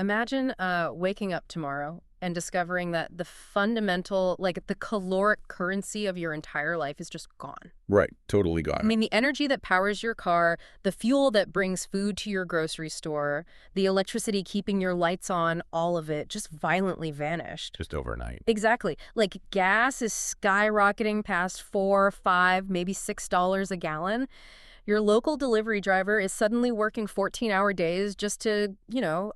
Imagine waking up tomorrow and discovering that the fundamental, like the caloric currency of your entire life is just gone. Right, totally I got it. mean, the energy that powers your car, the fuel that brings food to your grocery store, the electricity keeping your lights on, all of it just violently vanished. Just overnight. Exactly. Like gas is skyrocketing past 4, 5, maybe $6 a gallon. Your local delivery driver is suddenly working 14-hour days just to,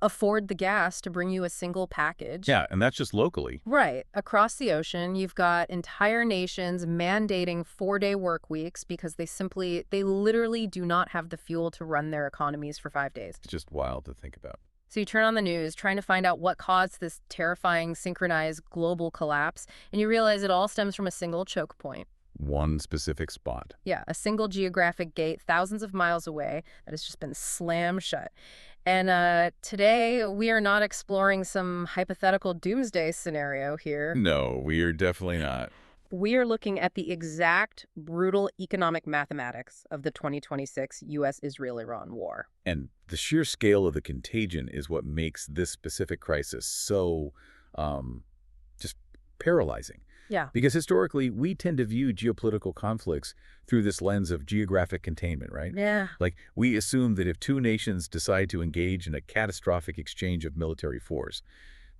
afford the gas to bring you a single package. Yeah, and that's just locally. Right. Across the ocean, you've got entire nations mandating 4-day work weeks because they literally do not have the fuel to run their economies for 5 days. It's just wild to think about. So you turn on the news trying to find out what caused this terrifying synchronized global collapse, and you realize it all stems from a single choke point. One specific spot. Yeah, a single geographic gate thousands of miles away that has just been slammed shut. And today, we are not exploring some hypothetical doomsday scenario here. No, we are definitely not. We are looking at the exact brutal economic mathematics of the 2026 U.S.-Israel-Iran war. And the sheer scale of the contagion is what makes this specific crisis so just paralyzing. Yeah. Because historically, we tend to view geopolitical conflicts through this lens of geographic containment, right? Yeah. Like, we assume that if two nations decide to engage in a catastrophic exchange of military force,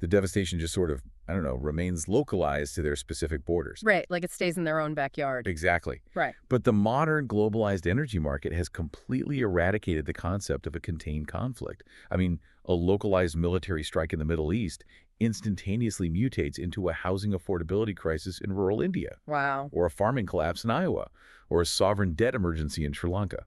the devastation just sort of, I don't know, remains localized to their specific borders. Right, like it stays in their own backyard. Exactly. Right. But the modern globalized energy market has completely eradicated the concept of a contained conflict. I mean, a localized military strike in the Middle East instantaneously mutates into a housing affordability crisis in rural India, Wow. or a farming collapse in Iowa, or a sovereign debt emergency in Sri Lanka.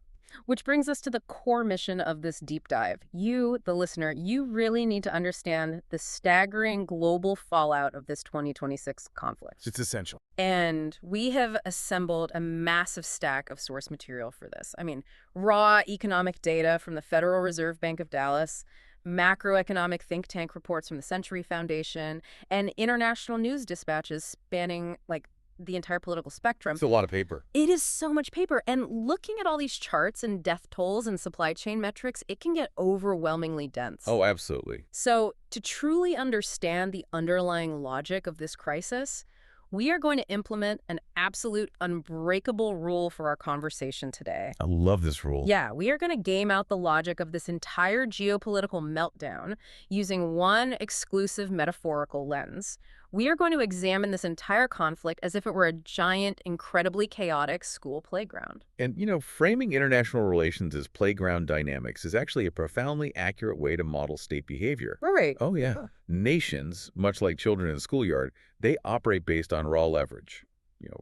Which brings us to the core mission of this deep dive. You, the listener, you really need to understand the staggering global fallout of this 2026 conflict. It's essential. And we have assembled a massive stack of source material for this. I mean, raw economic data from the Federal Reserve Bank of Dallas, macroeconomic think tank reports from the Century Foundation, and international news dispatches spanning, like, the entire political spectrum. It's a lot of paper. It is so much paper. And looking at all these charts and death tolls and supply chain metrics, it can get overwhelmingly dense. Oh, absolutely. So to truly understand the underlying logic of this crisis, we are going to implement an absolute unbreakable rule for our conversation today. I love this rule. Yeah, we are going to game out the logic of this entire geopolitical meltdown using one exclusive metaphorical lens. We are going to examine this entire conflict as if it were a giant, incredibly chaotic school playground. And, framing international relations as playground dynamics is actually a profoundly accurate way to model state behavior. Right. Oh, yeah. Nations, much like children in a schoolyard, they operate based on raw leverage.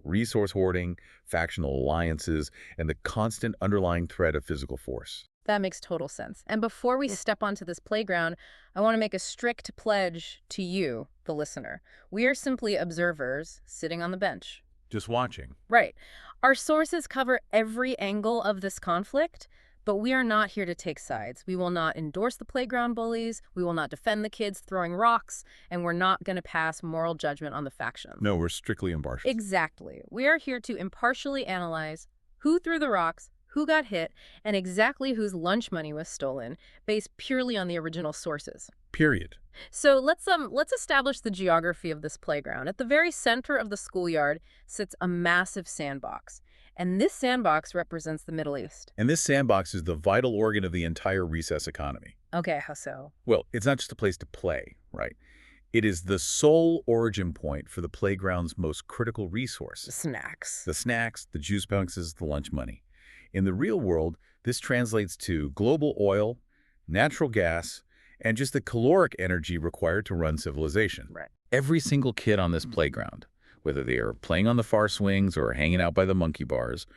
Resource hoarding, factional alliances, and the constant underlying threat of physical force. That makes total sense. And before we step onto this playground, I want to make a strict pledge to you, the listener. We are simply observers sitting on the bench. Just watching. Right. Our sources cover every angle of this conflict, but we are not here to take sides. We will not endorse the playground bullies, we will not defend the kids throwing rocks, and we're not going to pass moral judgment on the factions. No, we're strictly impartial. Exactly. We are here to impartially analyze who threw the rocks, who got hit, and exactly whose lunch money was stolen, based purely on the original sources. Period. So let's establish the geography of this playground. At the very center of the schoolyard sits a massive sandbox, and this sandbox represents the Middle East. And this sandbox is the vital organ of the entire recess economy. Okay, how so? Well, it's not just a place to play, right? It is the sole origin point for the playground's most critical resource. Snacks. The snacks, the juice boxes, the lunch money. In the real world, this translates to global oil, natural gas, and just the caloric energy required to run civilization. Right. Every single kid on this playground, whether they are playing on the far swings or hanging out by the monkey bars,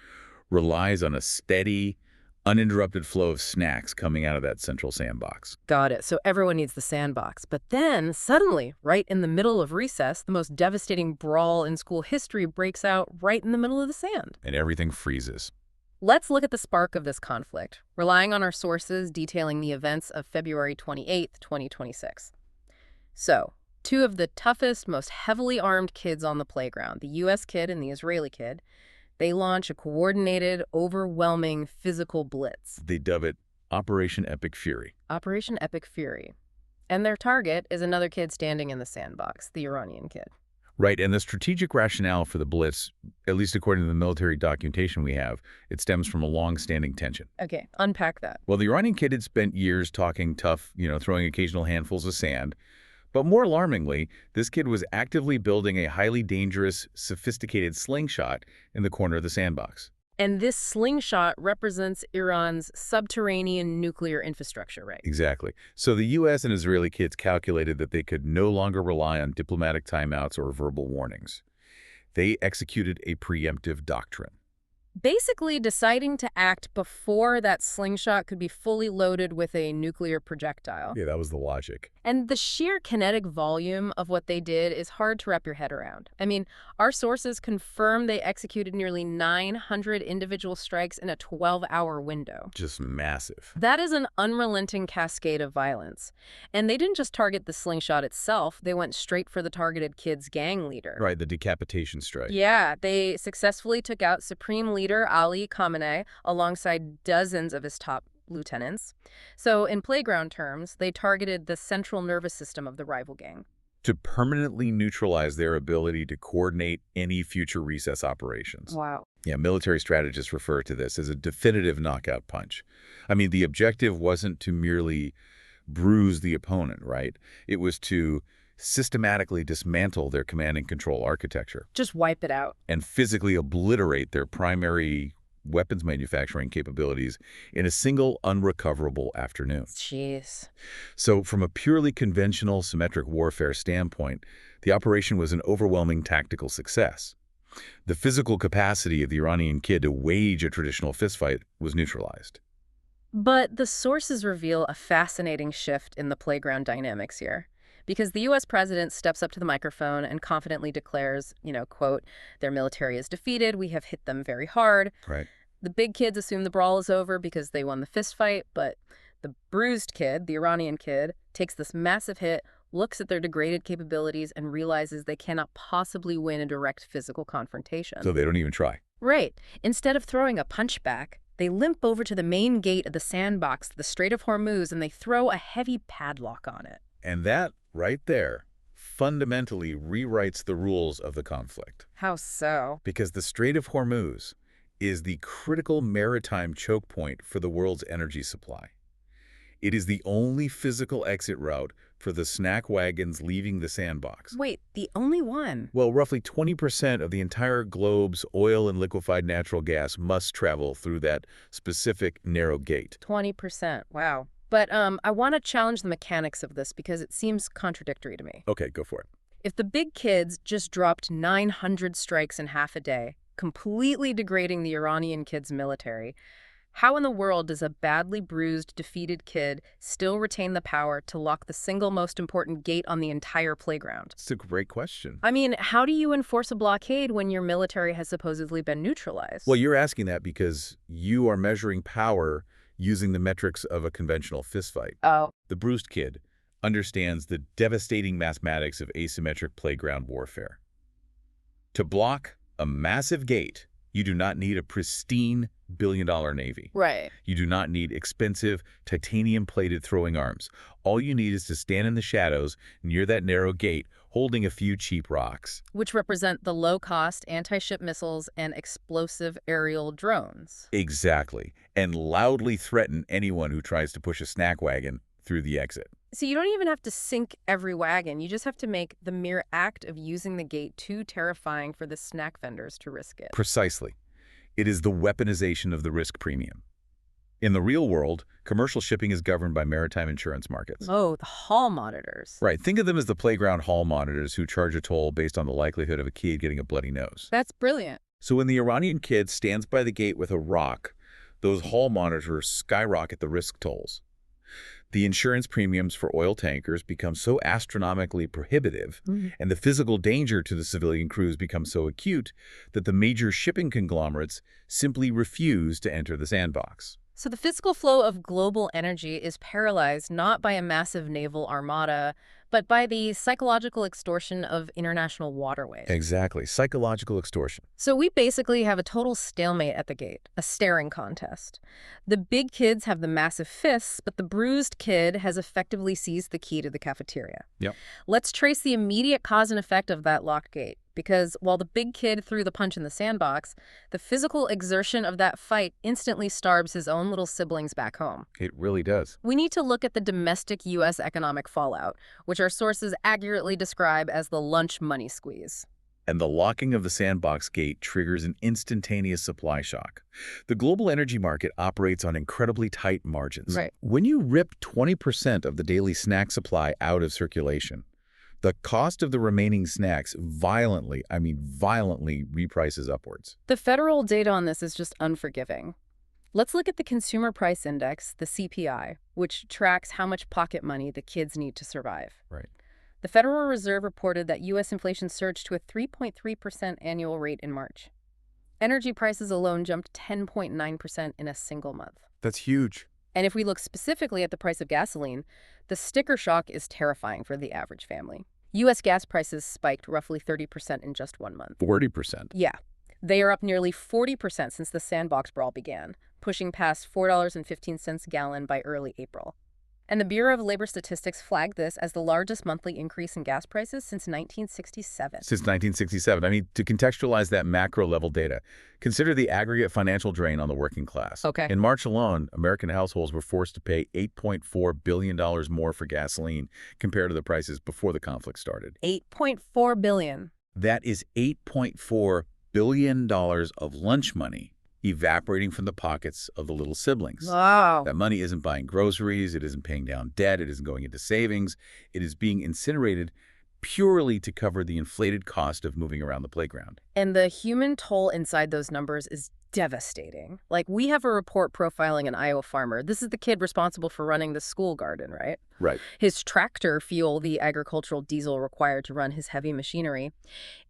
relies on a steady, uninterrupted flow of snacks coming out of that central sandbox. Got it. So everyone needs the sandbox. But then, suddenly, right in the middle of recess, the most devastating brawl in school history breaks out right in the middle of the sand. And everything freezes. Let's look at the spark of this conflict, relying on our sources detailing the events of February 28th, 2026. So, two of the toughest, most heavily armed kids on the playground, the U.S. kid and the Israeli kid, they launch a coordinated, overwhelming physical blitz. They dub it Operation Epic Fury. Operation Epic Fury. And their target is another kid standing in the sandbox, the Iranian kid. Right, and the strategic rationale for the blitz, at least according to the military documentation we have, it stems from a long-standing tension. Okay, unpack that. Well, the Iranian kid had spent years talking tough, throwing occasional handfuls of sand. But more alarmingly, this kid was actively building a highly dangerous, sophisticated slingshot in the corner of the sandbox. And this slingshot represents Iran's subterranean nuclear infrastructure, right? Exactly. So the U.S. and Israeli kids calculated that they could no longer rely on diplomatic timeouts or verbal warnings. They executed a preemptive doctrine. Basically deciding to act before that slingshot could be fully loaded with a nuclear projectile. Yeah, that was the logic. And the sheer kinetic volume of what they did is hard to wrap your head around. I mean, our sources confirm they executed nearly 900 individual strikes in a 12-hour window. Just massive. That is an unrelenting cascade of violence. And they didn't just target the slingshot itself, they went straight for the targeted kid's gang leader. Right, the decapitation strike. Yeah, they successfully took out Supreme Leader Ali Khamenei alongside dozens of his top lieutenants. So in playground terms, they targeted the central nervous system of the rival gang. To permanently neutralize their ability to coordinate any future recess operations. Wow. Yeah, military strategists refer to this as a definitive knockout punch. I mean, the objective wasn't to merely bruise the opponent, right? It was to systematically dismantle their command and control architecture. Just wipe it out. And physically obliterate their primary weapons manufacturing capabilities in a single unrecoverable afternoon. Jeez. So from a purely conventional symmetric warfare standpoint, the operation was an overwhelming tactical success. The physical capacity of the Iranian kid to wage a traditional fistfight was neutralized. But the sources reveal a fascinating shift in the playground dynamics here. Because the U.S. president steps up to the microphone and confidently declares, quote, their military is defeated, we have hit them very hard. Right. The big kids assume the brawl is over because they won the fist fight, but the bruised kid, the Iranian kid, takes this massive hit, looks at their degraded capabilities, and realizes they cannot possibly win a direct physical confrontation. So they don't even try. Right. Instead of throwing a punch back, they limp over to the main gate of the sandbox, the Strait of Hormuz, and they throw a heavy padlock on it. And that, right there, fundamentally rewrites the rules of the conflict. How so? Because the Strait of Hormuz is the critical maritime choke point for the world's energy supply. It is the only physical exit route for the snack wagons leaving the sandbox. Wait, the only one? Well, roughly 20% of the entire globe's oil and liquefied natural gas must travel through that specific narrow gate. 20%. Wow. But I want to challenge the mechanics of this because it seems contradictory to me. Okay, go for it. If the big kids just dropped 900 strikes in half a day, completely degrading the Iranian kid's military, how in the world does a badly bruised, defeated kid still retain the power to lock the single most important gate on the entire playground? It's a great question. I mean, how do you enforce a blockade when your military has supposedly been neutralized? Well, you're asking that because you are measuring power using the metrics of a conventional fistfight. Oh. The bruised kid understands the devastating mathematics of asymmetric playground warfare. To block a massive gate, you do not need a pristine billion-dollar navy. Right. You do not need expensive titanium-plated throwing arms. All you need is to stand in the shadows near that narrow gate holding a few cheap rocks. Which represent the low-cost anti-ship missiles and explosive aerial drones. Exactly. And loudly threaten anyone who tries to push a snack wagon through the exit. So you don't even have to sink every wagon. You just have to make the mere act of using the gate too terrifying for the snack vendors to risk it. Precisely. It is the weaponization of the risk premium. In the real world, commercial shipping is governed by maritime insurance markets. Oh, the hall monitors. Right. Think of them as the playground hall monitors who charge a toll based on the likelihood of a kid getting a bloody nose. That's brilliant. So when the Iranian kid stands by the gate with a rock, those hall monitors skyrocket the risk tolls. The insurance premiums for oil tankers become so astronomically prohibitive, and the physical danger to the civilian crews becomes so acute that the major shipping conglomerates simply refuse to enter the sandbox. So the physical flow of global energy is paralyzed not by a massive naval armada, but by the psychological extortion of international waterways. Exactly. Psychological extortion. So we basically have a total stalemate at the gate, a staring contest. The big kids have the massive fists, but the bruised kid has effectively seized the key to the cafeteria. Yep. Let's trace the immediate cause and effect of that locked gate, because while the big kid threw the punch in the sandbox, the physical exertion of that fight instantly starves his own little siblings back home. It really does. We need to look at the domestic U.S. economic fallout, which our sources accurately describe as the lunch money squeeze. And the locking of the sandbox gate triggers an instantaneous supply shock. The global energy market operates on incredibly tight margins. Right. When you rip 20% of the daily snack supply out of circulation, the cost of the remaining snacks violently reprices upwards. The federal data on this is just unforgiving. Let's look at the Consumer Price Index, the CPI, which tracks how much pocket money the kids need to survive. Right. The Federal Reserve reported that U.S. inflation surged to a 3.3% annual rate in March. Energy prices alone jumped 10.9% in a single month. That's huge. And if we look specifically at the price of gasoline, the sticker shock is terrifying for the average family. U.S. gas prices spiked roughly 30% in just 1 month. 40%. Yeah. They are up nearly 40% since the sandbox brawl began, pushing past $4.15 a gallon by early April. And the Bureau of Labor Statistics flagged this as the largest monthly increase in gas prices since 1967. Since 1967. I mean, to contextualize that macro-level data, consider the aggregate financial drain on the working class. Okay. In March alone, American households were forced to pay $8.4 billion more for gasoline compared to the prices before the conflict started. $8.4 billion. That is $8.4 billion of lunch money evaporating from the pockets of the little siblings. Wow. That money isn't buying groceries, it isn't paying down debt, it isn't going into savings. It is being incinerated purely to cover the inflated cost of moving around the playground. And the human toll inside those numbers is devastating. Like, we have a report profiling an Iowa farmer. This is the kid responsible for running the school garden, right? Right. His tractor fueled the agricultural diesel required to run his heavy machinery.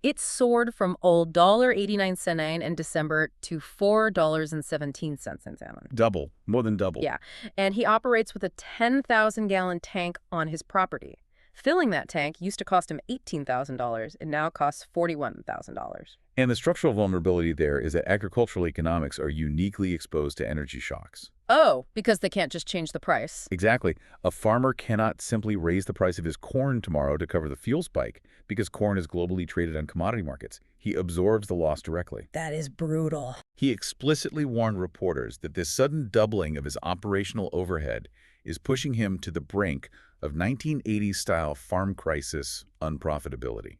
It soared from $1.89 in December to $4.17 in January. Double. More than double. Yeah. And he operates with a 10,000-gallon tank on his property. Filling that tank used to cost him $18,000. It now costs $41,000. And the structural vulnerability there is that agricultural economics are uniquely exposed to energy shocks. Oh, because they can't just change the price. Exactly. A farmer cannot simply raise the price of his corn tomorrow to cover the fuel spike because corn is globally traded on commodity markets. He absorbs the loss directly. That is brutal. He explicitly warned reporters that this sudden doubling of his operational overhead is pushing him to the brink of 1980s-style farm crisis unprofitability.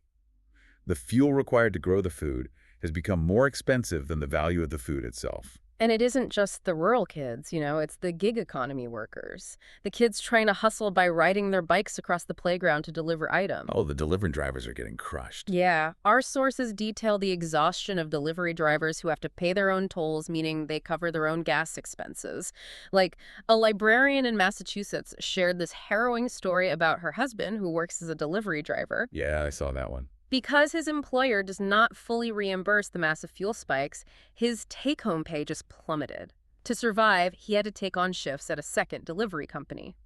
The fuel required to grow the food has become more expensive than the value of the food itself. And it isn't just the rural kids, it's the gig economy workers. The kids trying to hustle by riding their bikes across the playground to deliver items. Oh, the delivery drivers are getting crushed. Yeah, our sources detail the exhaustion of delivery drivers who have to pay their own tolls, meaning they cover their own gas expenses. Like, a librarian in Massachusetts shared this harrowing story about her husband, who works as a delivery driver. Yeah, I saw that one. Because his employer does not fully reimburse the massive fuel spikes, his take-home pay just plummeted. To survive, he had to take on shifts at a second delivery company.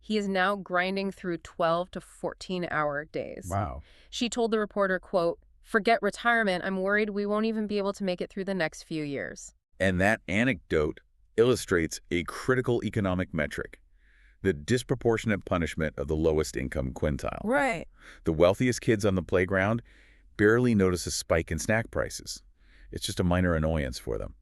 He is now grinding through 12 to 14-hour days. Wow. She told the reporter, quote, "Forget retirement, I'm worried we won't even be able to make it through the next few years." And that anecdote illustrates a critical economic metric: the disproportionate punishment of the lowest income quintile. Right. The wealthiest kids on the playground barely notice a spike in snack prices. It's just a minor annoyance for them.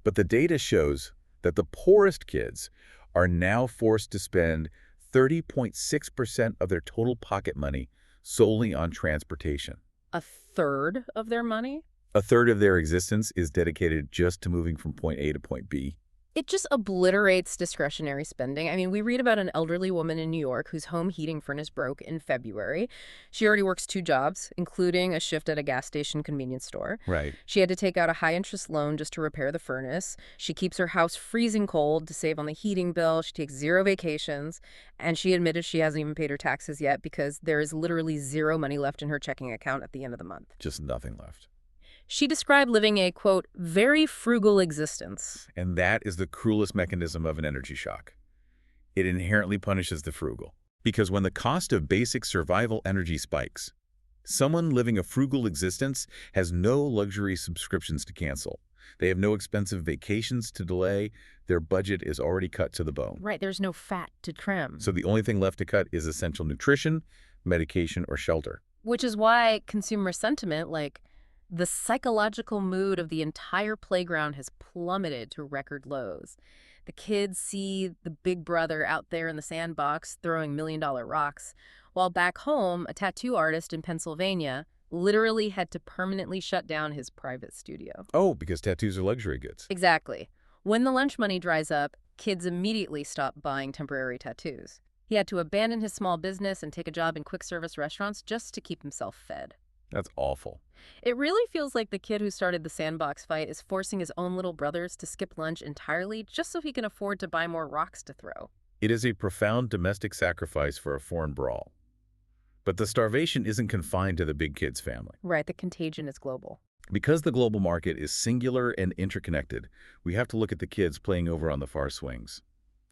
But the data shows that the poorest kids are now forced to spend 30.6% of their total pocket money solely on transportation. A third of their money? A third of their existence is dedicated just to moving from point A to point B. It just obliterates discretionary spending. I mean, we read about an elderly woman in New York whose home heating furnace broke in February. She already works 2 jobs, including a shift at a gas station convenience store. Right. She had to take out a high-interest loan just to repair the furnace. She keeps her house freezing cold to save on the heating bill. She takes 0 vacations. And she admitted she hasn't even paid her taxes yet because there is literally 0 money left in her checking account at the end of the month. Just nothing left. She described living a, quote, very frugal existence. And that is the cruelest mechanism of an energy shock. It inherently punishes the frugal. Because when the cost of basic survival energy spikes, someone living a frugal existence has no luxury subscriptions to cancel. They have no expensive vacations to delay. Their budget is already cut to the bone. Right, there's no fat to trim. So the only thing left to cut is essential nutrition, medication, or shelter. Which is why consumer sentiment, like the psychological mood of the entire playground, has plummeted to record lows. The kids see the big brother out there in the sandbox throwing million-dollar rocks, while back home, a tattoo artist in Pennsylvania literally had to permanently shut down his private studio. Oh, because tattoos are luxury goods. Exactly. When the lunch money dries up, kids immediately stop buying temporary tattoos. He had to abandon his small business and take a job in quick-service restaurants just to keep himself fed. That's awful. It really feels like the kid who started the sandbox fight is forcing his own little brothers to skip lunch entirely just so he can afford to buy more rocks to throw. It is a profound domestic sacrifice for a foreign brawl. But the starvation isn't confined to the big kid's family. Right, the contagion is global. Because the global market is singular and interconnected, we have to look at the kids playing over on the far swings,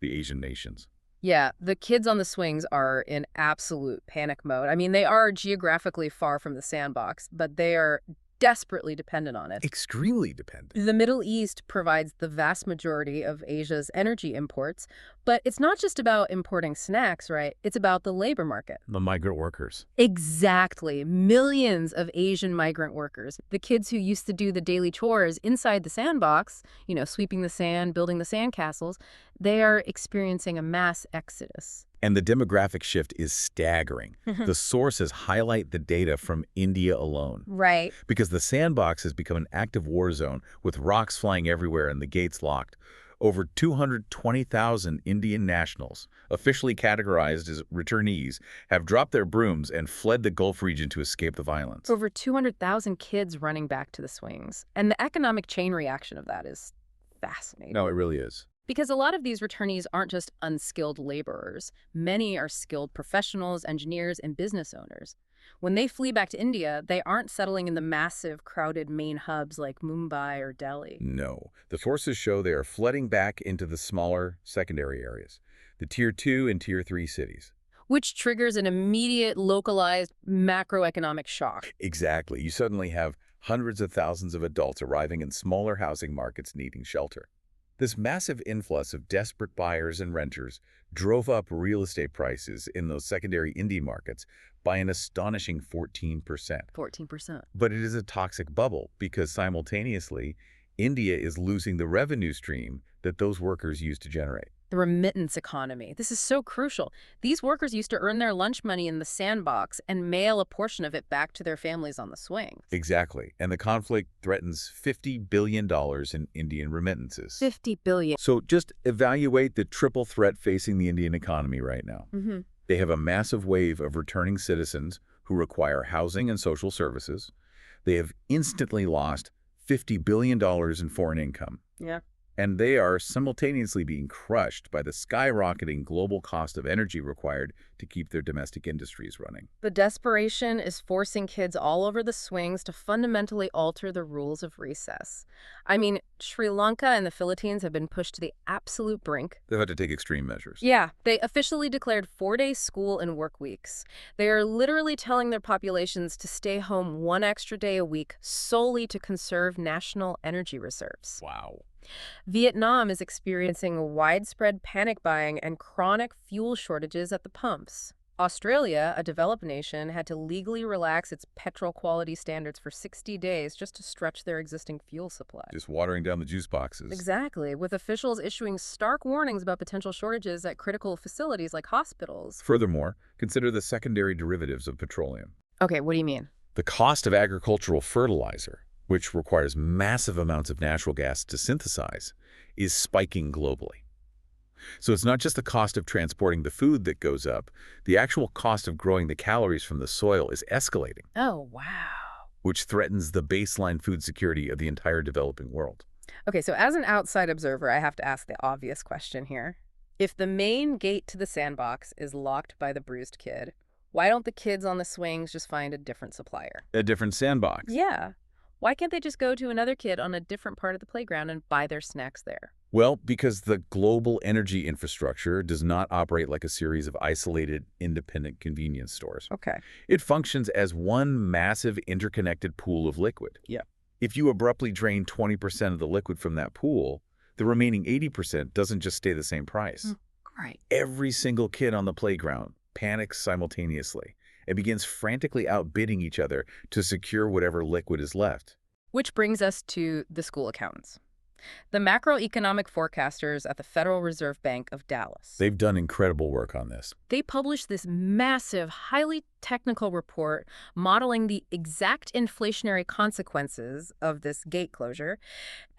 the Asian nations. Yeah, the kids on the swings are in absolute panic mode. I mean, they are geographically far from the sandbox, but they are desperately dependent on it. Extremely dependent. The Middle East provides the vast majority of Asia's energy imports, but it's not just about importing snacks, right? It's about the labor market. The migrant workers. Exactly. Millions of Asian migrant workers, the kids who used to do the daily chores inside the sandbox, sweeping the sand, building the sandcastles, they are experiencing a mass exodus. And the demographic shift is staggering. The sources highlight the data from India alone. Right. Because the sandbox has become an active war zone with rocks flying everywhere and the gates locked. Over 220,000 Indian nationals, officially categorized as returnees, have dropped their brooms and fled the Gulf region to escape the violence. Over 200,000 kids running back to the swings. And the economic chain reaction of that is fascinating. No, it really is. Because a lot of these returnees aren't just unskilled laborers. Many are skilled professionals, engineers, and business owners. When they flee back to India, they aren't settling in the massive, crowded main hubs like Mumbai or Delhi. No. The sources show they are flooding back into the smaller, secondary areas, the Tier 2 and Tier 3 cities. Which triggers an immediate, localized macroeconomic shock. Exactly. You suddenly have hundreds of thousands of adults arriving in smaller housing markets needing shelter. This massive influx of desperate buyers and renters drove up real estate prices in those secondary Indian markets by an astonishing 14%. 14%. But it is a toxic bubble because simultaneously, India is losing the revenue stream that those workers used to generate. The remittance economy. This is so crucial. These workers used to earn their lunch money in the sandbox and mail a portion of it back to their families on the swings. Exactly. And the conflict threatens $50 billion in Indian remittances. 50 billion. So just evaluate the triple threat facing the Indian economy right now. They have a massive wave of returning citizens who require housing and social services. They have instantly lost $50 billion in foreign income. Yeah. And they are simultaneously being crushed by the skyrocketing global cost of energy required to keep their domestic industries running. The desperation is forcing kids all over the swings to fundamentally alter the rules of recess. I mean, Sri Lanka and the Philippines have been pushed to the absolute brink. They've had to take extreme measures. Yeah, they officially declared 4-day school and work weeks. They are literally telling their populations to stay home one extra day a week solely to conserve national energy reserves. Wow. Vietnam is experiencing widespread panic buying and chronic fuel shortages at the pumps. Australia, a developed nation, had to legally relax its petrol quality standards for 60 days just to stretch their existing fuel supply. Just watering down the juice boxes. Exactly, with officials issuing stark warnings about potential shortages at critical facilities like hospitals. Furthermore, consider the secondary derivatives of petroleum. Okay, what do you mean? The cost of agricultural fertilizer, which requires massive amounts of natural gas to synthesize, is spiking globally. So it's not just the cost of transporting the food that goes up, the actual cost of growing the calories from the soil is escalating. Oh, wow. Which threatens the baseline food security of the entire developing world. Okay, so as an outside observer, I have to ask the obvious question here. If the main gate to the sandbox is locked by the bruised kid, why don't the kids on the swings just find a different supplier? A different sandbox. Yeah. Why can't they just go to another kid on a different part of the playground and buy their snacks there? Well, because the global energy infrastructure does not operate like a series of isolated, independent convenience stores. Okay. It functions as one massive interconnected pool of liquid. Yeah. If you abruptly drain 20% of the liquid from that pool, the remaining 80% doesn't just stay the same price. Right. Every single kid on the playground panics simultaneously and begins frantically outbidding each other to secure whatever liquid is left. Which brings us to the school accountants. The macroeconomic forecasters at the Federal Reserve Bank of Dallas. They've done incredible work on this. They published this massive, highly technical report modeling the exact inflationary consequences of this gate closure.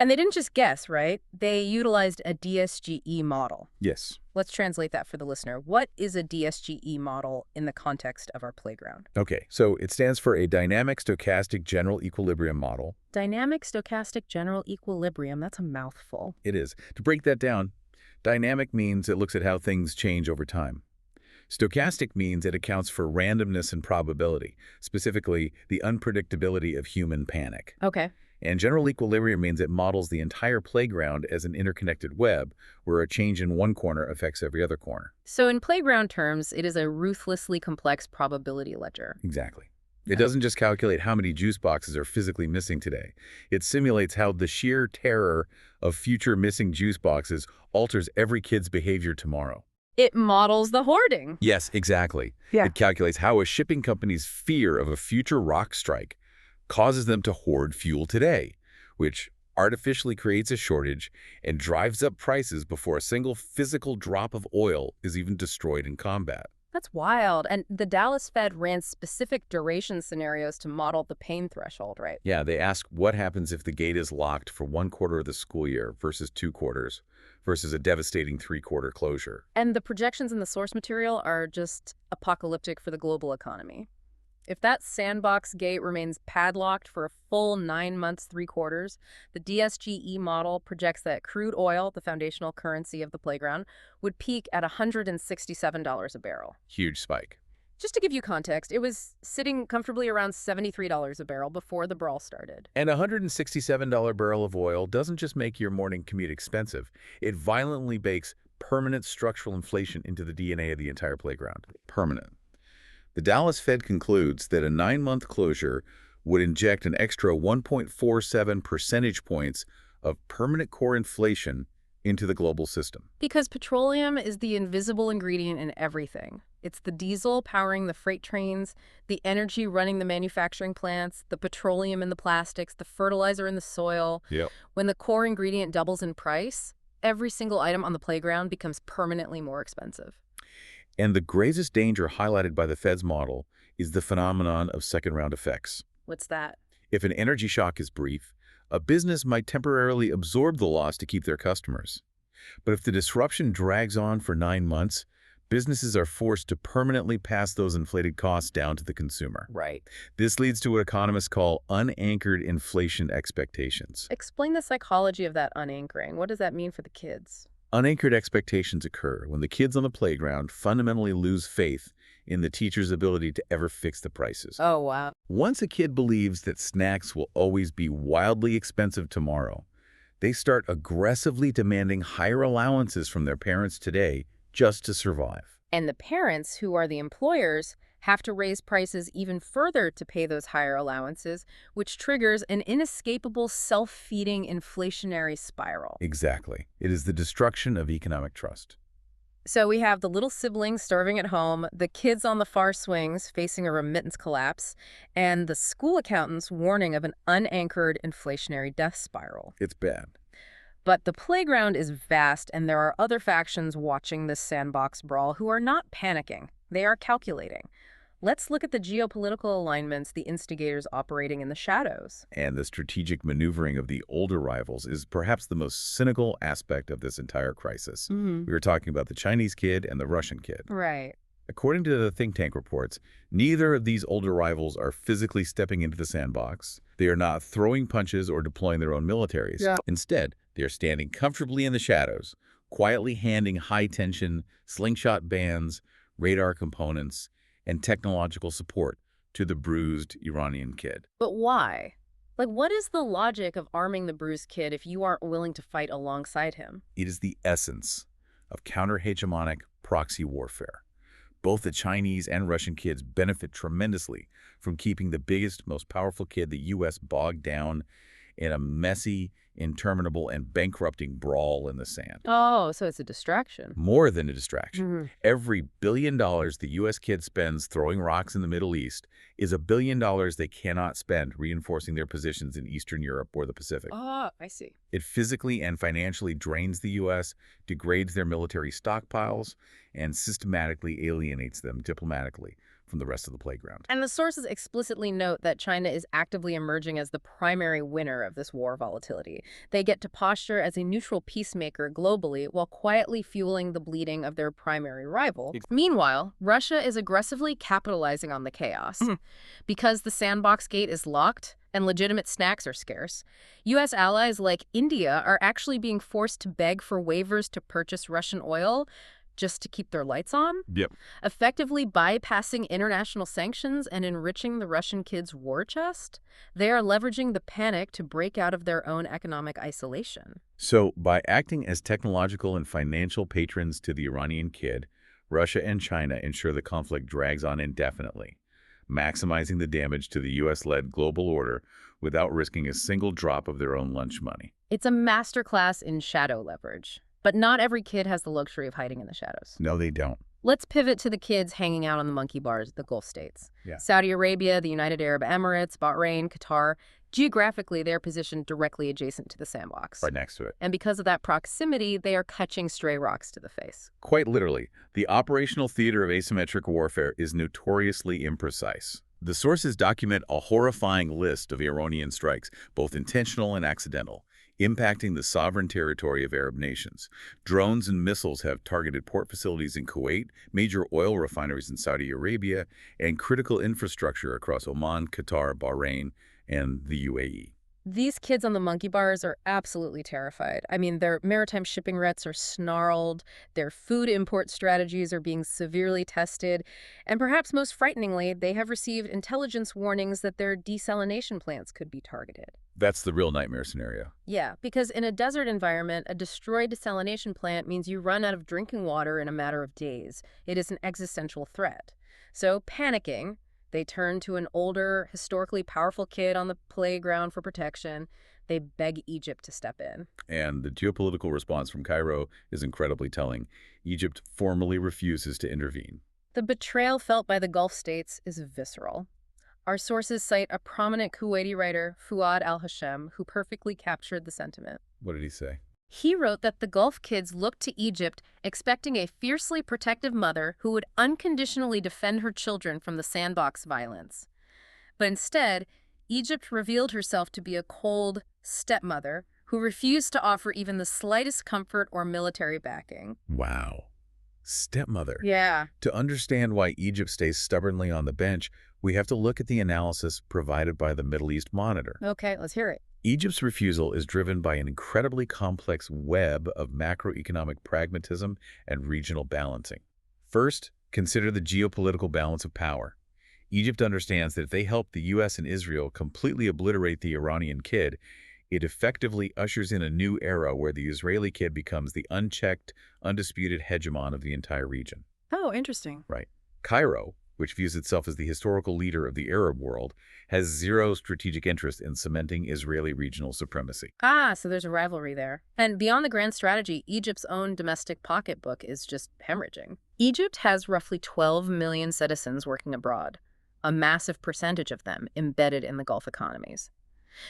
And they didn't just guess, right? They utilized a DSGE model. Yes. Let's translate that for the listener. What is a DSGE model in the context of our playground? Okay, so it stands for a Dynamic Stochastic General Equilibrium Model. Dynamic Stochastic General Equilibrium, that's a mouthful. It is. To break that down, dynamic means it looks at how things change over time. Stochastic means it accounts for randomness and probability, specifically the unpredictability of human panic. Okay. And general equilibrium means it models the entire playground as an interconnected web where a change in one corner affects every other corner. So in playground terms, it is a ruthlessly complex probability ledger. Exactly. It doesn't just calculate how many juice boxes are physically missing today. It simulates how the sheer terror of future missing juice boxes alters every kid's behavior tomorrow. It models the hoarding. Yes, exactly. Yeah. It calculates how a shipping company's fear of a future rock strike causes them to hoard fuel today, which artificially creates a shortage and drives up prices before a single physical drop of oil is even destroyed in combat. That's wild. And the Dallas Fed ran specific duration scenarios to model the pain threshold, right? Yeah, they ask what happens if the gate is locked for 1/4 of the school year versus 2 quarters versus a devastating 3/4 closure. And the projections in the source material are just apocalyptic for the global economy. If that sandbox gate remains padlocked for a full 9 months, 3/4, the DSGE model projects that crude oil, the foundational currency of the playground, would peak at $167 a barrel. Huge spike. Just to give you context, it was sitting comfortably around $73 a barrel before the brawl started. And a $167 barrel of oil doesn't just make your morning commute expensive. It violently bakes permanent structural inflation into the DNA of the entire playground. Permanent. The Dallas Fed concludes that a 9-month closure would inject an extra 1.47 percentage points of permanent core inflation into the global system. Because petroleum is the invisible ingredient in everything. It's the diesel powering the freight trains, the energy running the manufacturing plants, the petroleum in the plastics, the fertilizer in the soil. Yep. When the core ingredient doubles in price, every single item on the playground becomes permanently more expensive. And the greatest danger highlighted by the Fed's model is the phenomenon of second-round effects. What's that? If an energy shock is brief, a business might temporarily absorb the loss to keep their customers. But if the disruption drags on for 9 months, businesses are forced to permanently pass those inflated costs down to the consumer. Right. This leads to what economists call unanchored inflation expectations. Explain the psychology of that unanchoring. What does that mean for the kids? Unanchored expectations occur when the kids on the playground fundamentally lose faith in the teacher's ability to ever fix the prices. Oh, wow. Once a kid believes that snacks will always be wildly expensive tomorrow, they start aggressively demanding higher allowances from their parents today just to survive. And the parents, who are the employers, have to raise prices even further to pay those higher allowances, which triggers an inescapable self-feeding inflationary spiral. Exactly. It is the destruction of economic trust. So we have the little siblings starving at home, the kids on the far swings facing a remittance collapse, and the school accountants warning of an unanchored inflationary death spiral. It's bad. But the playground is vast, and there are other factions watching this sandbox brawl who are not panicking. They are calculating. Let's look at the geopolitical alignments, the instigators operating in the shadows. And the strategic maneuvering of the older rivals is perhaps the most cynical aspect of this entire crisis. We were talking about the Chinese kid and the Russian kid. Right. According to the think tank reports, neither of these older rivals are physically stepping into the sandbox. They are not throwing punches or deploying their own militaries. Yeah. Instead, they are standing comfortably in the shadows, quietly handing high-tension slingshot bands, radar components, and technological support to the bruised Iranian kid. But why? Like, what is the logic of arming the bruised kid if you aren't willing to fight alongside him? It is the essence of counter-hegemonic proxy warfare. Both the Chinese and Russian kids benefit tremendously from keeping the biggest, most powerful kid, the U.S., bogged down in a messy, interminable, and bankrupting brawl in the sand. Oh, so it's a distraction. More than a distraction. Mhm. Every $1 billion the U.S. kid spends throwing rocks in the Middle East is $1 billion they cannot spend reinforcing their positions in Eastern Europe or the Pacific. Oh, I see. It physically and financially drains the U.S., degrades their military stockpiles, and systematically alienates them diplomatically from the rest of the playground. And the sources explicitly note that China is actively emerging as the primary winner of this war volatility. They get to posture as a neutral peacemaker globally while quietly fueling the bleeding of their primary rival. Meanwhile, Russia is aggressively capitalizing on the chaos. Because the sandbox gate is locked and legitimate snacks are scarce, U.S. allies like India are actually being forced to beg for waivers to purchase Russian oil just to keep their lights on, Yep. effectively bypassing international sanctions and enriching the Russian kids' war chest. They are leveraging the panic to break out of their own economic isolation. So, by acting as technological and financial patrons to the Iranian kid, Russia and China ensure the conflict drags on indefinitely, maximizing the damage to the U.S.-led global order without risking a single drop of their own lunch money. It's a masterclass in shadow leverage. But not every kid has the luxury of hiding in the shadows. No, they don't. Let's pivot to the kids hanging out on the monkey bars of the Gulf states. Yeah. Saudi Arabia, the United Arab Emirates, Bahrain, Qatar. Geographically, they're positioned directly adjacent to the sandbox. Right next to it. And because of that proximity, they are catching stray rocks to the face. Quite literally, the operational theater of asymmetric warfare is notoriously imprecise. The sources document a horrifying list of Iranian strikes, both intentional and accidental, impacting the sovereign territory of Arab nations. Drones and missiles have targeted port facilities in Kuwait, major oil refineries in Saudi Arabia, and critical infrastructure across Oman, Qatar, Bahrain, and the UAE. These kids on the monkey bars are absolutely terrified. I mean, their maritime shipping routes are snarled, their food import strategies are being severely tested, and perhaps most frighteningly, they have received intelligence warnings that their desalination plants could be targeted. That's the real nightmare scenario. Yeah, because in a desert environment, a destroyed desalination plant means you run out of drinking water in a matter of days. It is an existential threat. So, panicking, they turn to an older, historically powerful kid on the playground for protection. They beg Egypt to step in. And the geopolitical response from Cairo is incredibly telling. Egypt formally refuses to intervene. The betrayal felt by the Gulf states is visceral. Our sources cite a prominent Kuwaiti writer, Fuad al-Hashem, who perfectly captured the sentiment. What did he say? He wrote that the Gulf kids looked to Egypt expecting a fiercely protective mother who would unconditionally defend her children from the sandbox violence. But instead, Egypt revealed herself to be a cold stepmother who refused to offer even the slightest comfort or military backing. Wow. Stepmother. Yeah. To understand why Egypt stays stubbornly on the bench, we have to look at the analysis provided by the Middle East Monitor. Okay, let's hear it. Egypt's refusal is driven by an incredibly complex web of macroeconomic pragmatism and regional balancing. First, consider the geopolitical balance of power. Egypt understands that if they help the U.S. and Israel completely obliterate the Iranian kid, it effectively ushers in a new era where the Israeli kid becomes the unchecked, undisputed hegemon of the entire region. Oh, interesting. Right. Cairo, which views itself as the historical leader of the Arab world, has zero strategic interest in cementing Israeli regional supremacy. Ah, so there's a rivalry there. And beyond the grand strategy, Egypt's own domestic pocketbook is just hemorrhaging. Egypt has roughly 12 million citizens working abroad, a massive percentage of them embedded in the Gulf economies.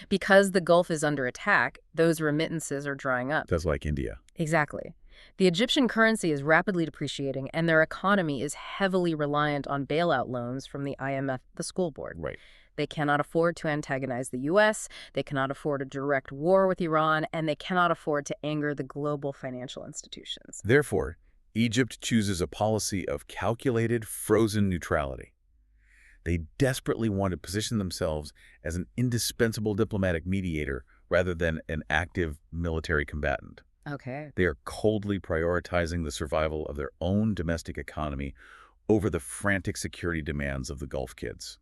Because the Gulf is under attack, those remittances are drying up. That's like India. Exactly. The Egyptian currency is rapidly depreciating, and their economy is heavily reliant on bailout loans from the IMF, the school board. Right. They cannot afford to antagonize the U.S., they cannot afford a direct war with Iran, and they cannot afford to anger the global financial institutions. Therefore, Egypt chooses a policy of calculated, frozen neutrality. They desperately want to position themselves as an indispensable diplomatic mediator rather than an active military combatant. Okay. They are coldly prioritizing the survival of their own domestic economy over the frantic security demands of the Gulf kids.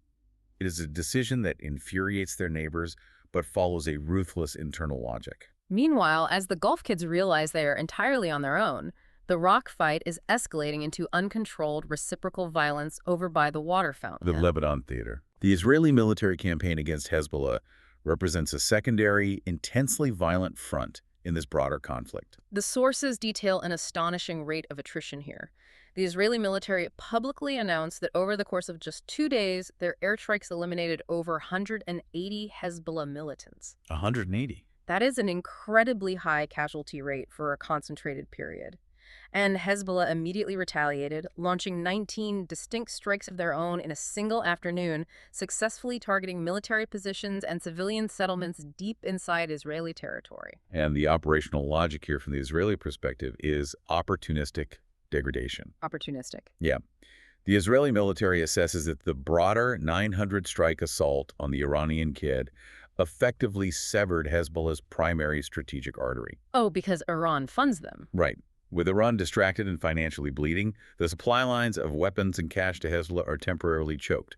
It is a decision that infuriates their neighbors but follows a ruthless internal logic. Meanwhile, as the Gulf kids realize they are entirely on their own, the rock fight is escalating into uncontrolled reciprocal violence over by the water The fountain. Lebanon Theater. The Israeli military campaign against Hezbollah represents a secondary, intensely violent front in this broader conflict. The sources detail an astonishing rate of attrition here. The Israeli military publicly announced that over the course of just 2 days, their airstrikes eliminated over 180 Hezbollah militants. 180. That is an incredibly high casualty rate for a concentrated period. And Hezbollah immediately retaliated, launching 19 distinct strikes of their own in a single afternoon, successfully targeting military positions and civilian settlements deep inside Israeli territory. And the operational logic here from the Israeli perspective is opportunistic degradation. Opportunistic. Yeah. The Israeli military assesses that the broader 900-strike assault on the Iranian kid effectively severed Hezbollah's primary strategic artery. Oh, because Iran funds them. Right. With Iran distracted and financially bleeding, the supply lines of weapons and cash to Hezbollah are temporarily choked.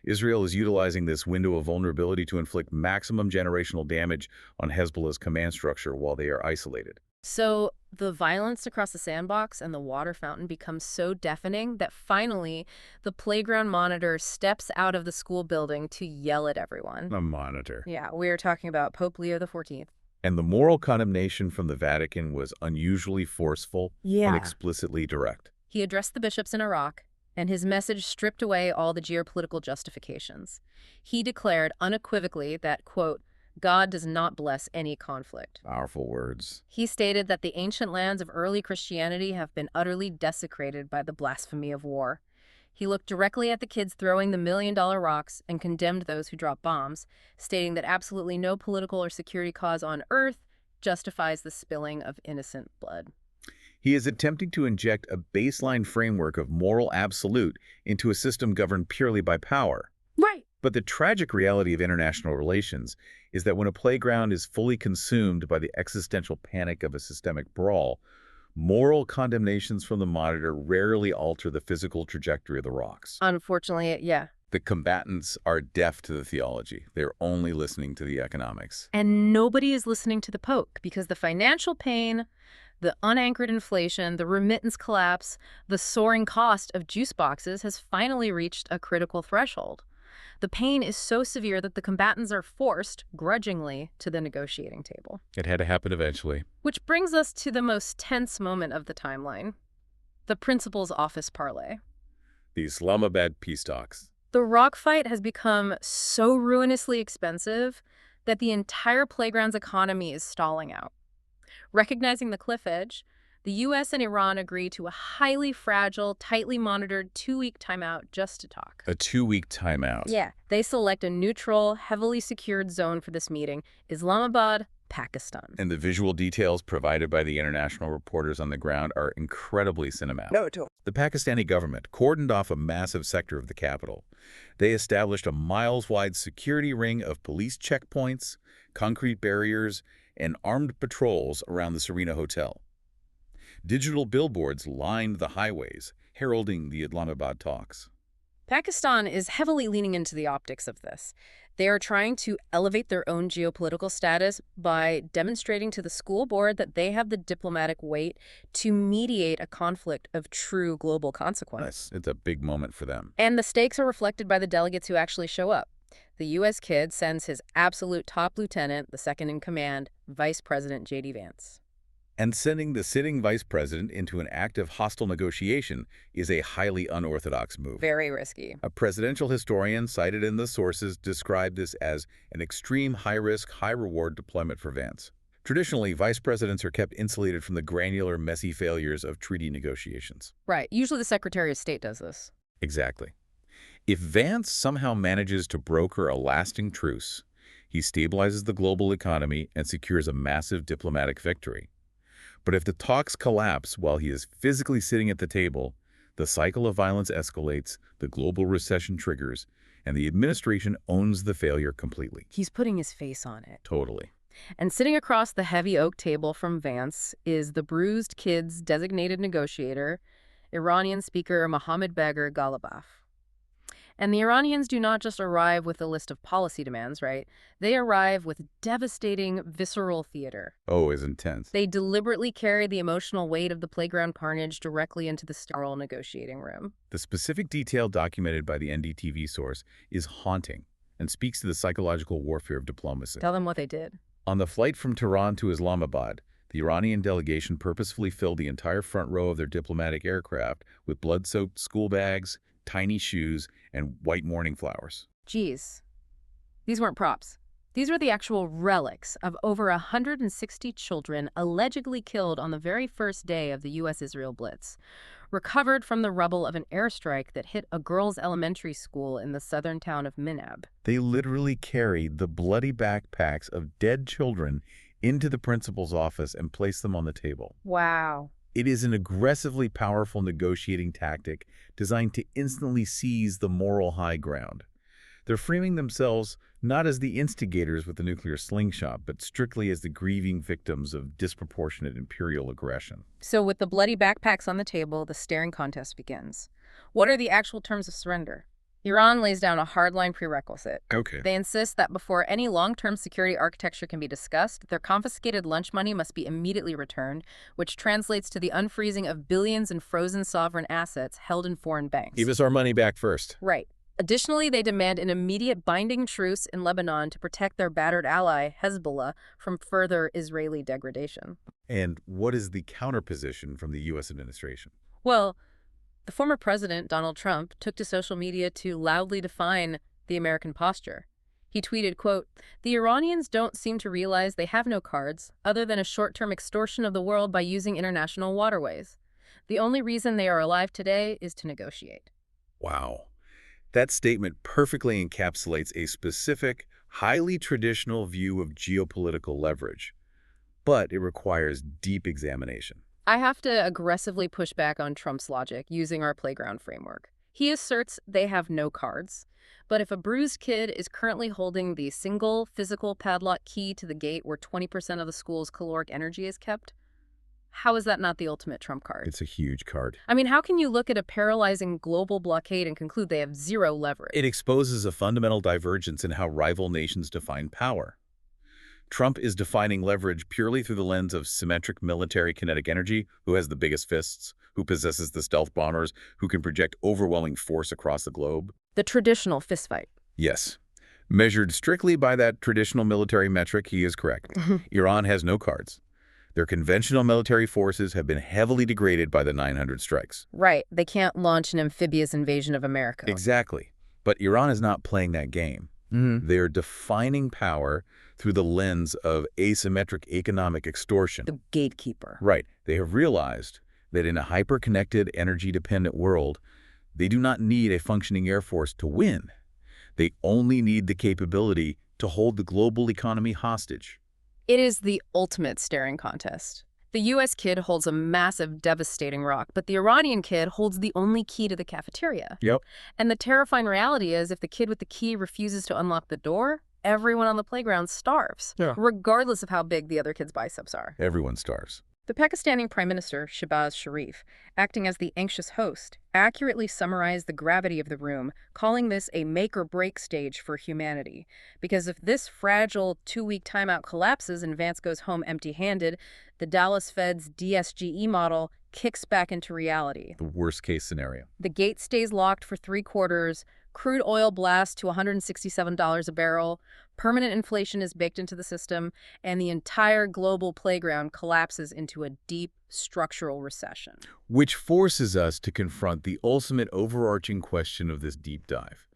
Israel is utilizing this window of vulnerability to inflict maximum generational damage on Hezbollah's command structure while they are isolated. So the violence across the sandbox and the water fountain becomes so deafening that finally the playground monitor steps out of the school building to yell at everyone. A monitor. Yeah, we're talking about Pope Leo XIV. And the moral condemnation from the Vatican was unusually forceful and explicitly direct. He addressed the bishops in Iraq, and his message stripped away all the geopolitical justifications. He declared unequivocally that, quote, God does not bless any conflict. Powerful words. He stated that the ancient lands of early Christianity have been utterly desecrated by the blasphemy of war. He looked directly at the kids throwing the million-dollar rocks and condemned those who dropped bombs, stating that absolutely no political or security cause on earth justifies the spilling of innocent blood. He is attempting to inject a baseline framework of moral absolute into a system governed purely by power. Right. But the tragic reality of international relations is that when a playground is fully consumed by the existential panic of a systemic brawl, moral condemnations from the monitor rarely alter the physical trajectory of the rocks. Unfortunately, yeah. The combatants are deaf to the theology. They're only listening to the economics. And nobody is listening to the poke because the financial pain, the unanchored inflation, the remittance collapse, the soaring cost of juice boxes has finally reached a critical threshold. The pain is so severe that the combatants are forced, grudgingly, to the negotiating table. It had to happen eventually. Which brings us to the most tense moment of the timeline, the principal's office parley. The Islamabad peace talks. The rock fight has become so ruinously expensive that the entire playground's economy is stalling out. Recognizing the cliff edge, the U.S. and Iran agree to a highly fragile, tightly monitored 2-week timeout just to talk. A 2-week timeout. Yeah. They select a neutral, heavily secured zone for this meeting, Islamabad, Pakistan. And the visual details provided by the international reporters on the ground are incredibly cinematic. No, too. The Pakistani government cordoned off a massive sector of the capital. They established a miles-wide security ring of police checkpoints, concrete barriers, and armed patrols around the Serena Hotel. Digital billboards lined the highways, heralding the Islamabad talks. Pakistan is heavily leaning into the optics of this. They are trying to elevate their own geopolitical status by demonstrating to the school board that they have the diplomatic weight to mediate a conflict of true global consequence. It's a big moment for them. And the stakes are reflected by the delegates who actually show up. The U.S. kid sends his absolute top lieutenant, the second in command, Vice President J.D. Vance. And sending the sitting vice president into an active hostile negotiation is a highly unorthodox move. Very risky. A presidential historian cited in the sources described this as an extreme high-risk, high-reward deployment for Vance. Traditionally, vice presidents are kept insulated from the granular, messy failures of treaty negotiations. Right. Usually the Secretary of State does this. Exactly. If Vance somehow manages to broker a lasting truce, he stabilizes the global economy and secures a massive diplomatic victory. But if the talks collapse while he is physically sitting at the table, the cycle of violence escalates, the global recession triggers, and the administration owns the failure completely. He's putting his face on it. Totally. And sitting across the heavy oak table from Vance is the bruised kid's designated negotiator, Iranian speaker Mohammad Bagher Ghalibaf. And the Iranians do not just arrive with a list of policy demands, right? They arrive with devastating, visceral theater. Oh, is intense. They deliberately carry the emotional weight of the playground carnage directly into the sterile negotiating room. The specific detail documented by the NDTV source is haunting and speaks to the psychological warfare of diplomacy. Tell them what they did. On the flight from Tehran to Islamabad, the Iranian delegation purposefully filled the entire front row of their diplomatic aircraft with blood-soaked school bags, tiny shoes, and white mourning flowers. Geez, these weren't props. These were the actual relics of over 160 children allegedly killed on the very first day of the U.S.-Israel Blitz, recovered from the rubble of an airstrike that hit a girls' elementary school in the southern town of Minab. They literally carried the bloody backpacks of dead children into the principal's office and placed them on the table. Wow. It is an aggressively powerful negotiating tactic designed to instantly seize the moral high ground. They're framing themselves not as the instigators with the nuclear slingshot, but strictly as the grieving victims of disproportionate imperial aggression. So with the bloody backpacks on the table, the staring contest begins. What are the actual terms of surrender? Iran lays down a hardline prerequisite. Okay. They insist that before any long-term security architecture can be discussed, their confiscated lunch money must be immediately returned, which translates to the unfreezing of billions in frozen sovereign assets held in foreign banks. Give us our money back first. Right. Additionally, they demand an immediate binding truce in Lebanon to protect their battered ally, Hezbollah, from further Israeli degradation. And what is the counterposition from the U.S. administration? Well, the former president, Donald Trump, took to social media to loudly define the American posture. He tweeted, quote, "The Iranians don't seem to realize they have no cards other than a short-term extortion of the world by using international waterways. The only reason they are alive today is to negotiate." Wow. That statement perfectly encapsulates a specific, highly traditional view of geopolitical leverage, but it requires deep examination. I have to aggressively push back on Trump's logic using our playground framework. He asserts they have no cards, but if a bruised kid is currently holding the single physical padlock key to the gate where 20% of the school's caloric energy is kept, how is that not the ultimate trump card? It's a huge card. I mean, how can you look at a paralyzing global blockade and conclude they have zero leverage? It exposes a fundamental divergence in how rival nations define power. Trump is defining leverage purely through the lens of symmetric military kinetic energy, who has the biggest fists, who possesses the stealth bombers, who can project overwhelming force across the globe. The traditional fistfight. Yes. Measured strictly by that traditional military metric, he is correct. Iran has no cards. Their conventional military forces have been heavily degraded by the 900 strikes. Right. They can't launch an amphibious invasion of America. Exactly. But Iran is not playing that game. They're defining power through the lens of asymmetric economic extortion. The gatekeeper. Right. They have realized that in a hyper-connected, energy-dependent world, they do not need a functioning air force to win. They only need the capability to hold the global economy hostage. It is the ultimate staring contest. The U.S. kid holds a massive, devastating rock, but the Iranian kid holds the only key to the cafeteria. Yep. And the terrifying reality is if the kid with the key refuses to unlock the door, everyone on the playground starves, regardless of how big the other kid's biceps are. Everyone starves. The Pakistani Prime Minister, Shehbaz Sharif, acting as the anxious host, accurately summarized the gravity of the room, calling this a make-or-break stage for humanity. Because if this fragile 2-week timeout collapses and Vance goes home empty-handed, the Dallas Fed's DSGE model kicks back into reality. The worst-case scenario. The gate stays locked for 3 quarters, crude oil blasts to $167 a barrel, permanent inflation is baked into the system, and the entire global playground collapses into a deep structural recession. Which forces us to confront the ultimate overarching question of this deep dive.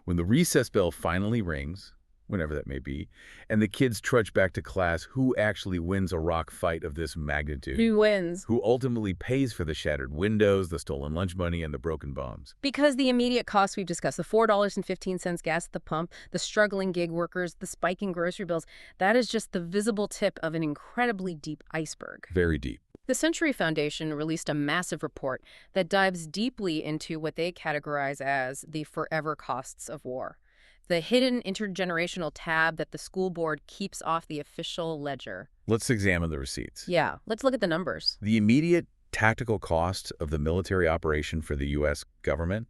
When the recess bell finally rings, whenever that may be, and the kids trudge back to class, who actually wins a rock fight of this magnitude? Who wins? Who ultimately pays for the shattered windows, the stolen lunch money, and the broken bombs? Because the immediate costs we've discussed, the $4.15 gas at the pump, the struggling gig workers, the spiking grocery bills, that is just the visible tip of an incredibly deep iceberg. Very deep. The Century Foundation released a massive report that dives deeply into what they categorize as the forever costs of war. The hidden intergenerational tab that the school board keeps off the official ledger. Let's examine the receipts. Yeah, let's look at the numbers. The immediate tactical cost of the military operation for the U.S. government,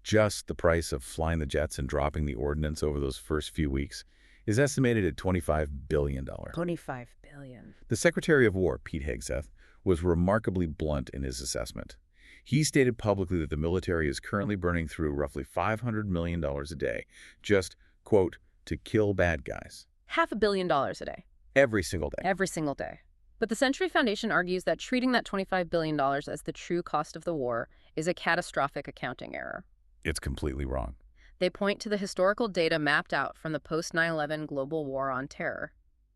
Just the price of flying the jets and dropping the ordnance over those first few weeks is estimated at $25 billion. 25 billion. The Secretary of War, Pete Hegseth, was remarkably blunt in his assessment. He stated publicly that the military is currently burning through roughly $500 million a day, just, quote, to kill bad guys. $500 million a day. Every single day. Every single day. But the Century Foundation argues that treating that $25 billion as the true cost of the war is a catastrophic accounting error. It's completely wrong. They point to the historical data mapped out from the post-9/11 global war on terror.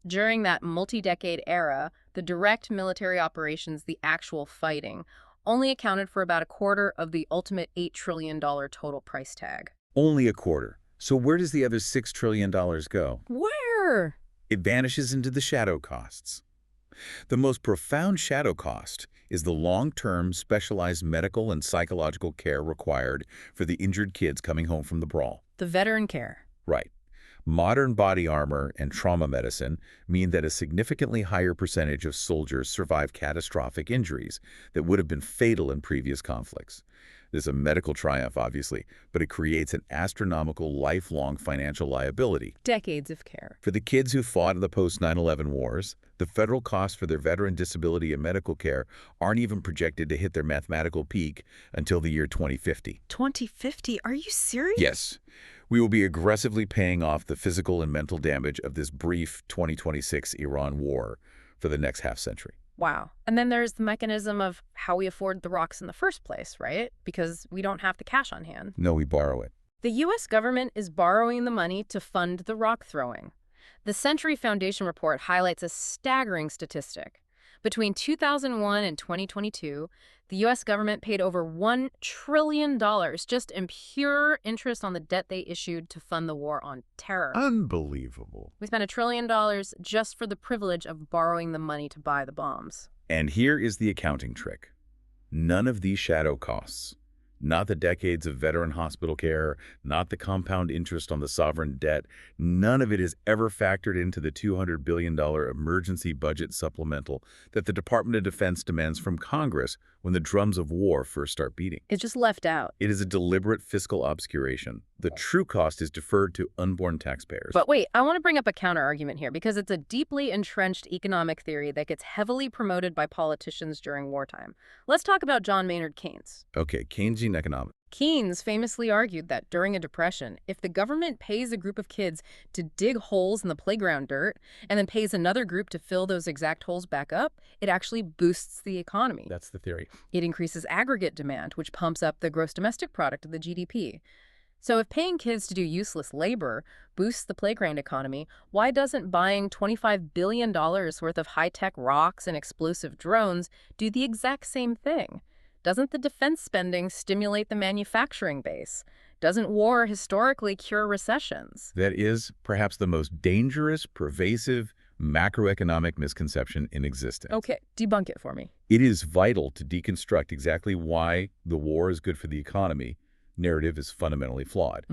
During that multi-decade era, the direct military operations, the actual fighting, only accounted for about a quarter of the ultimate $8 trillion total price tag. Only a quarter. So where does the other $6 trillion go? Where? It vanishes into the shadow costs. The most profound shadow cost is the long-term specialized medical and psychological care required for the injured kids coming home from the brawl. The veteran care. Right. Modern body armor and trauma medicine mean that a significantly higher percentage of soldiers survive catastrophic injuries that would have been fatal in previous conflicts. This is a medical triumph, obviously, but it creates an astronomical lifelong financial liability. Decades of care. For the kids who fought in the post-9/11 wars, the federal costs for their veteran disability and medical care aren't even projected to hit their mathematical peak until the year 2050. 2050? Are you serious? Yes. We will be aggressively paying off the physical and mental damage of this brief 2026 Iran war for the next half-century. Wow. And then there's the mechanism of how we afford the rocks in the first place, right? Because we don't have the cash on hand. No, we borrow it. The U.S. government is borrowing the money to fund the rock throwing. The Century Foundation report highlights a staggering statistic. Between 2001 and 2022, the U.S. government paid over $1 trillion just in pure interest on the debt they issued to fund the war on terror. Unbelievable. We spent $1 trillion just for the privilege of borrowing the money to buy the bombs. And here is the accounting trick. None of these shadow costs, not the decades of veteran hospital care, not the compound interest on the sovereign debt, none of it is ever factored into the $200 billion emergency budget supplemental that the Department of Defense demands from Congress when the drums of war first start beating. It's just left out. It is a deliberate fiscal obscuration. The true cost is deferred to unborn taxpayers. But wait, I want to bring up a counter-argument here because it's a deeply entrenched economic theory that gets heavily promoted by politicians during wartime. Let's talk about John Maynard Keynes. Okay, Keynesian economics. Keynes famously argued that during a depression, if the government pays a group of kids to dig holes in the playground dirt and then pays another group to fill those exact holes back up, it actually boosts the economy. That's the theory. It increases aggregate demand, which pumps up the gross domestic product of the GDP. So if paying kids to do useless labor boosts the playground economy, why doesn't buying $25 billion worth of high-tech rocks and explosive drones do the exact same thing? Doesn't the defense spending stimulate the manufacturing base? Doesn't war historically cure recessions? That is perhaps the most dangerous, pervasive, macroeconomic misconception in existence. Okay, debunk it for me. It is vital to deconstruct exactly why the war is good for the economy. Narrative is fundamentally flawed.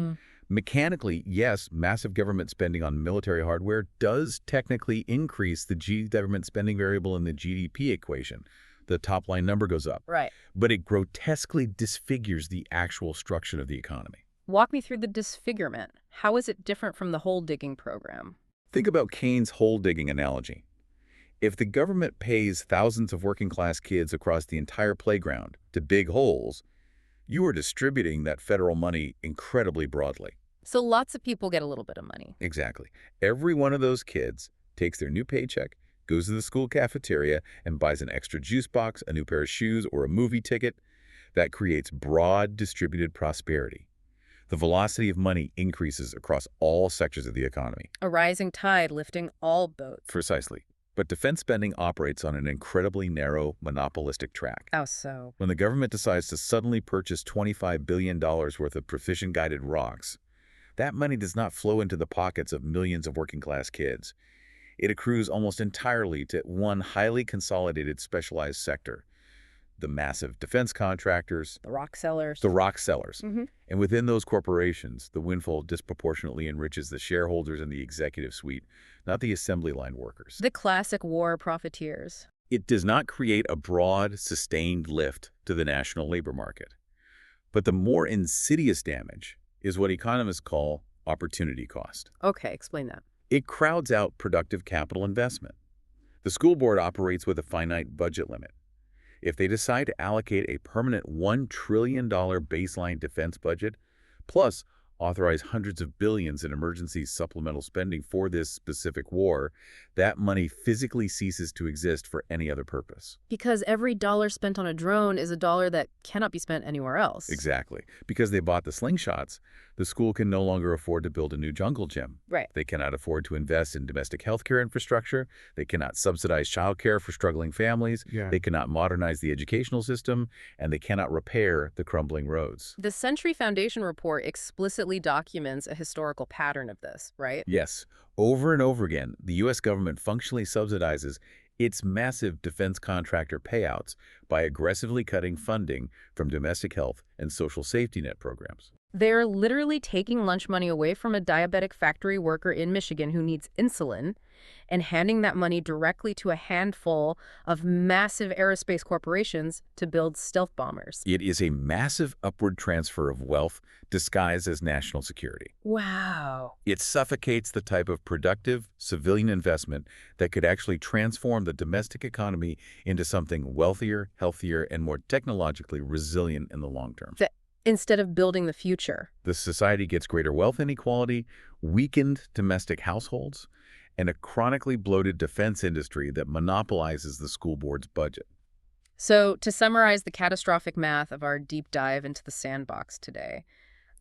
Mechanically, yes, massive government spending on military hardware does technically increase the government spending variable in the GDP equation. The top line number goes up. Right. But it grotesquely disfigures the actual structure of the economy. Walk me through the disfigurement. How is it different from the hole digging program? Think about Keynes' hole digging analogy. If the government pays thousands of working class kids across the entire playground to dig holes, you are distributing that federal money incredibly broadly. So lots of people get a little bit of money. Exactly. Every one of those kids takes their new paycheck, goes to the school cafeteria, and buys an extra juice box, a new pair of shoes, or a movie ticket. That creates broad distributed prosperity. The velocity of money increases across all sectors of the economy. A rising tide lifting all boats. Precisely. But defense spending operates on an incredibly narrow, monopolistic track. How so? When the government decides to suddenly purchase $25 billion worth of precision-guided rocks, that money does not flow into the pockets of millions of working-class kids. It accrues almost entirely to one highly consolidated specialized sector, the massive defense contractors, The rock sellers. the rock sellers. Mm-hmm. And within those corporations, the windfall disproportionately enriches the shareholders and the executive suite, not the assembly line workers. The classic war profiteers. It does not create a broad, sustained lift to the national labor market. But the more insidious damage is what economists call opportunity cost. Okay, explain that. It crowds out productive capital investment. The school board operates with a finite budget limit. If they decide to allocate a permanent $1 trillion baseline defense budget, plus authorize hundreds of billions in emergency supplemental spending for this specific war, that money physically ceases to exist for any other purpose. Because every dollar spent on a drone is a dollar that cannot be spent anywhere else. Exactly. Because they bought the slingshots, the school can no longer afford to build a new jungle gym. Right. They cannot afford to invest in domestic healthcare infrastructure. They cannot subsidize childcare for struggling families. Yeah. They cannot modernize the educational system, and they cannot repair the crumbling roads. The Century Foundation report explicitly documents a historical pattern of this, right? Yes, over and over again, the U.S. government functionally subsidizes its massive defense contractor payouts by aggressively cutting funding from domestic health and social safety net programs. They're literally taking lunch money away from a diabetic factory worker in Michigan who needs insulin and handing that money directly to a handful of massive aerospace corporations to build stealth bombers. It is a massive upward transfer of wealth disguised as national security. Wow. It suffocates the type of productive civilian investment that could actually transform the domestic economy into something wealthier, healthier, and more technologically resilient in the long term. Instead of building the future. The society gets greater wealth inequality, weakened domestic households, and a chronically bloated defense industry that monopolizes the school board's budget. So, to summarize the catastrophic math of our deep dive into the sandbox today,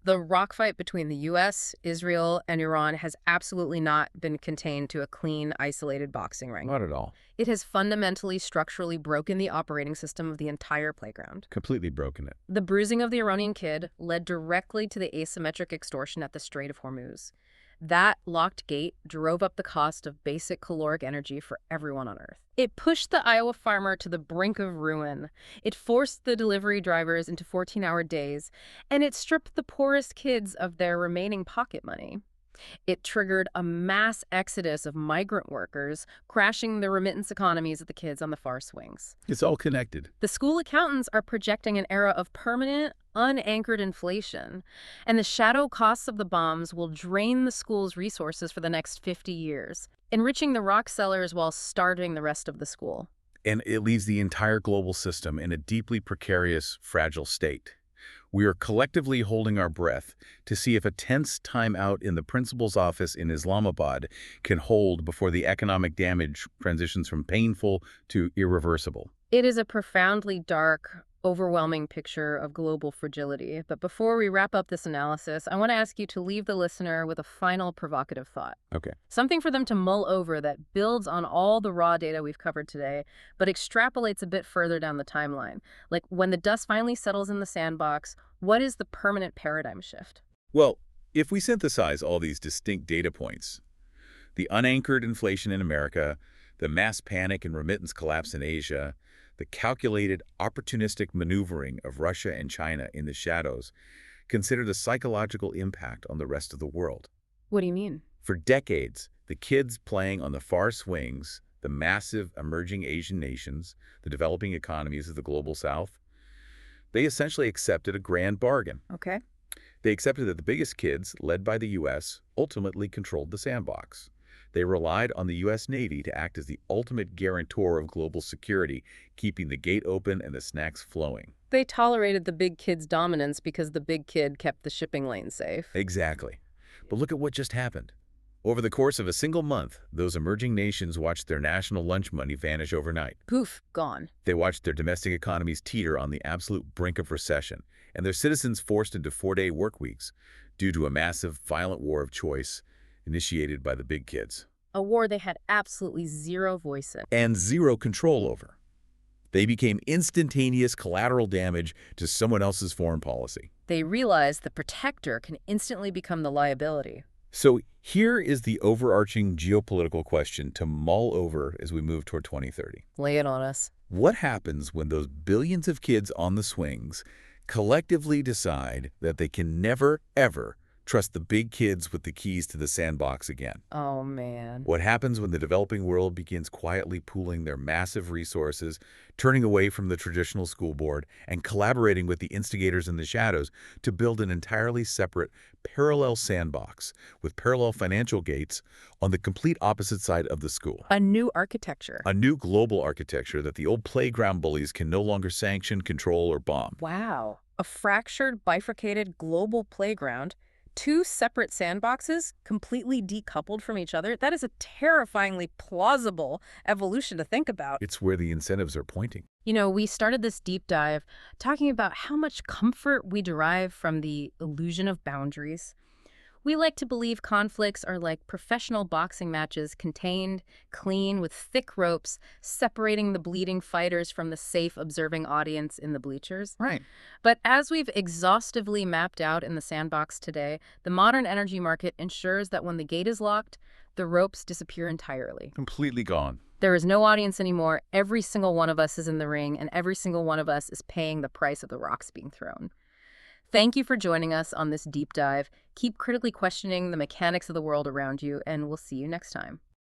the rock fight between the U.S., Israel, and Iran has absolutely not been contained to a clean, isolated boxing ring. Not at all. It has fundamentally, structurally broken the operating system of the entire playground. Completely broken it. The bruising of the Iranian kid led directly to the asymmetric extortion at the Strait of Hormuz. That locked gate drove up the cost of basic caloric energy for everyone on Earth. It pushed the Iowa farmer to the brink of ruin. It forced the delivery drivers into 14-hour days, and it stripped the poorest kids of their remaining pocket money. It triggered a mass exodus of migrant workers, crashing the remittance economies of the kids on the far swings. It's all connected. The school accountants are projecting an era of permanent, unanchored inflation, and the shadow costs of the bombs will drain the school's resources for the next 50 years, enriching the rock sellers while starving the rest of the school. And it leaves the entire global system in a deeply precarious, fragile state. We are collectively holding our breath to see if a tense timeout in the principal's office in Islamabad can hold before the economic damage transitions from painful to irreversible. It is a profoundly dark, overwhelming picture of global fragility. But before we wrap up this analysis, I want to ask you to leave the listener with a final provocative thought. Okay. Something for them to mull over that builds on all the raw data we've covered today, but extrapolates a bit further down the timeline. Like, when the dust finally settles in the sandbox, what is the permanent paradigm shift? Well, if we synthesize all these distinct data points, the unanchored inflation in America, the mass panic and remittance collapse in Asia, the calculated, opportunistic maneuvering of Russia and China in the shadows, consider the psychological impact on the rest of the world. What do you mean? For decades, the kids playing on the far swings, the massive emerging Asian nations, the developing economies of the global South, they essentially accepted a grand bargain. Okay. They accepted that the biggest kids, led by the U.S., ultimately controlled the sandbox. They relied on the U.S. Navy to act as the ultimate guarantor of global security, keeping the gate open and the snacks flowing. They tolerated the big kid's dominance because the big kid kept the shipping lane safe. Exactly. But look at what just happened. Over the course of a single month, those emerging nations watched their national lunch money vanish overnight. Poof, gone. They watched their domestic economies teeter on the absolute brink of recession, and their citizens forced into 4-day work weeks due to a massive, violent war of choice initiated by the big kids. A war they had absolutely zero voice in. And zero control over. They became instantaneous collateral damage to someone else's foreign policy. They realized the protector can instantly become the liability. So here is the overarching geopolitical question to mull over as we move toward 2030. Lay it on us. What happens when those billions of kids on the swings collectively decide that they can never, ever Trust the big kids with the keys to the sandbox again. Oh, man. What happens when the developing world begins quietly pooling their massive resources, turning away from the traditional school board, and collaborating with the instigators in the shadows to build an entirely separate, parallel sandbox with parallel financial gates on the complete opposite side of the school? A new architecture. A new global architecture that the old playground bullies can no longer sanction, control, or bomb. Wow. A fractured, bifurcated global playground. Two separate sandboxes, completely decoupled from each other. That is a terrifyingly plausible evolution to think about. It's where the incentives are pointing. You know, we started this deep dive talking about how much comfort we derive from the illusion of boundaries. We like to believe conflicts are like professional boxing matches, contained, clean, with thick ropes, separating the bleeding fighters from the safe, observing audience in the bleachers. Right. But as we've exhaustively mapped out in the sandbox today, the modern energy market ensures that when the gate is locked, the ropes disappear entirely. Completely gone. There is no audience anymore. Every single one of us is in the ring, and every single one of us is paying the price of the rocks being thrown. Thank you for joining us on this deep dive. Keep critically questioning the mechanics of the world around you, and we'll see you next time.